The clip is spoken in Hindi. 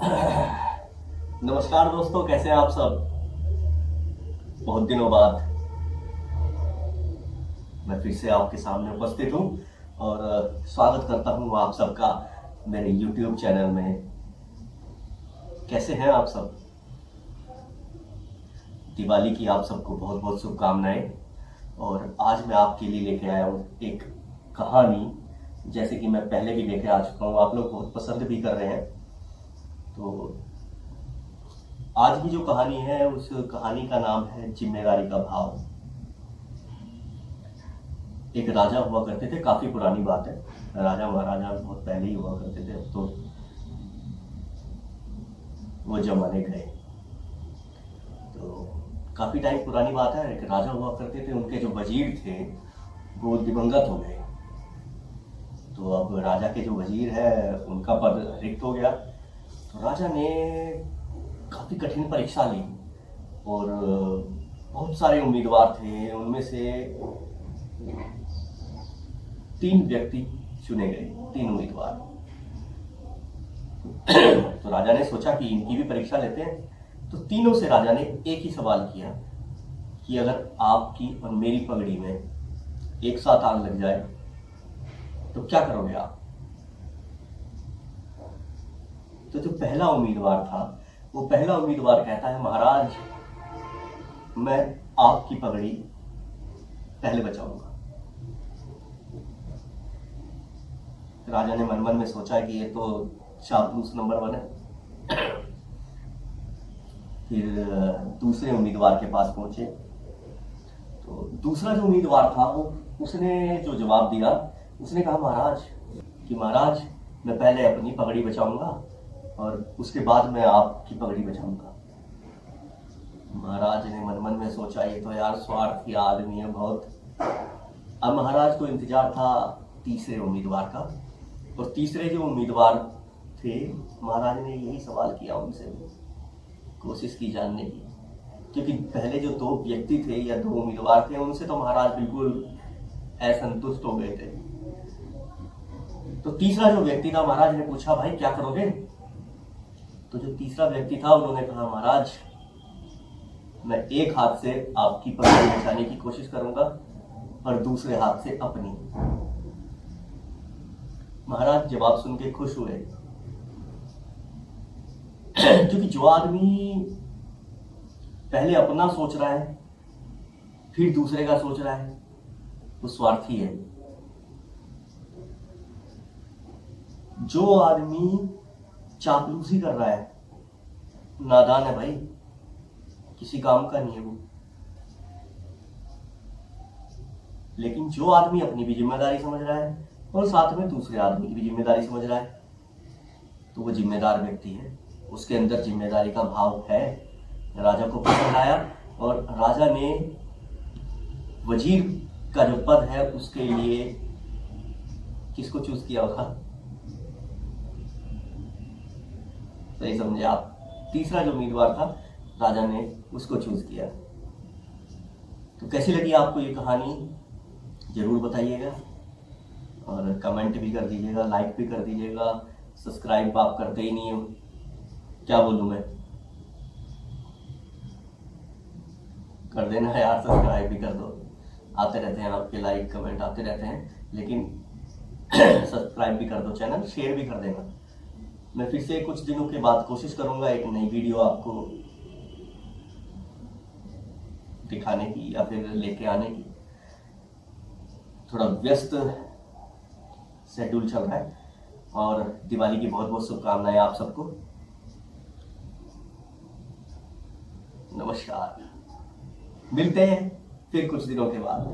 नमस्कार दोस्तों, कैसे हैं आप सब। बहुत दिनों बाद मैं फिर से आपके सामने उपस्थित हूँ और स्वागत करता हूँ आप सबका मेरे YouTube चैनल में। कैसे हैं आप सब। दिवाली की आप सबको बहुत बहुत शुभकामनाएं। और आज मैं आपके लिए लेके आया हूँ एक कहानी, जैसे कि मैं पहले भी लेके आ चुका हूँ, आप लोग बहुत पसंद भी कर रहे हैं। तो आज की जो कहानी है उस कहानी का नाम है जिम्मेदारी का भाव। एक राजा हुआ करते थे, काफी पुरानी बात है, राजा महाराजा बहुत पहले ही हुआ करते थे, अब तो वो जमाने गए। तो काफी टाइम पुरानी बात है, एक राजा हुआ करते थे, उनके जो वजीर थे वो दिवंगत हो गए। तो अब राजा के जो वजीर है उनका पद रिक्त हो गया। तो राजा ने काफी कठिन परीक्षा ली और बहुत सारे उम्मीदवार थे, उनमें से 3 व्यक्ति चुने गए, 3 उम्मीदवार। तो राजा ने सोचा कि इनकी भी परीक्षा लेते हैं। तो तीनों से राजा ने एक ही सवाल किया कि अगर आपकी और मेरी पगड़ी में एक साथ आग लग जाए तो क्या करोगे आप। तो जो पहला उम्मीदवार था, वो पहला उम्मीदवार कहता है, महाराज मैं आपकी पगड़ी पहले बचाऊंगा। राजा ने मन मन में सोचा कि ये तो चापलूस नंबर 1 है। फिर दूसरे उम्मीदवार के पास पहुंचे। तो दूसरा जो उम्मीदवार था वो उसने जो जवाब दिया, उसने कहा महाराज मैं पहले अपनी पगड़ी बचाऊंगा और उसके बाद मैं आपकी पगड़ी बचाऊंगा। महाराज ने मन मन में सोचा ये तो यार स्वार्थी आदमी है बहुत। अब महाराज को इंतजार था तीसरे उम्मीदवार का, और तीसरे जो उम्मीदवार थे, महाराज ने यही सवाल किया उनसे, कोशिश की जानने की, क्योंकि पहले जो 2 व्यक्ति थे या 2 उम्मीदवार थे उनसे तो महाराज बिल्कुल असंतुष्ट हो गए थे। तो तीसरा जो व्यक्ति था, महाराज ने पूछा भाई क्या करोगे। तो जो तीसरा व्यक्ति था उन्होंने कहा महाराज मैं एक हाथ से आपकी पगड़ी बचाने की कोशिश करूंगा और दूसरे हाथ से अपनी। महाराज जवाब सुन के खुश हुए, क्योंकि जो आदमी पहले अपना सोच रहा है फिर दूसरे का सोच रहा है वो स्वार्थी है। जो आदमी चापलूसी कर रहा है नादान है भाई, किसी काम का नहीं है वो। लेकिन जो आदमी अपनी भी जिम्मेदारी समझ रहा है और साथ में दूसरे आदमी की भी जिम्मेदारी समझ रहा है तो वो जिम्मेदार व्यक्ति है, उसके अंदर जिम्मेदारी का भाव है। राजा को पसंद आया और राजा ने वजीर का जो पद है उसके लिए किसको चूज किया होगा, सही समझे आप। तीसरा जो उम्मीदवार था राजा ने उसको चूज किया। तो कैसी लगी आपको ये कहानी जरूर बताइएगा और कमेंट भी कर दीजिएगा, लाइक भी कर दीजिएगा। सब्सक्राइब आप करते ही नहीं हो, क्या बोलूं मैं, कर देना यार, सब्सक्राइब भी कर दो। आते रहते हैं आपके लाइक कमेंट आते रहते हैं, लेकिन सब्सक्राइब भी कर दो, चैनल शेयर भी कर देना। मैं फिर से कुछ दिनों के बाद कोशिश करूंगा एक नई वीडियो आपको दिखाने की या फिर लेके आने की। थोड़ा व्यस्त शेड्यूल चल रहा है और दिवाली की बहुत बहुत शुभकामनाएं आप सबको। नमस्कार, मिलते हैं फिर कुछ दिनों के बाद।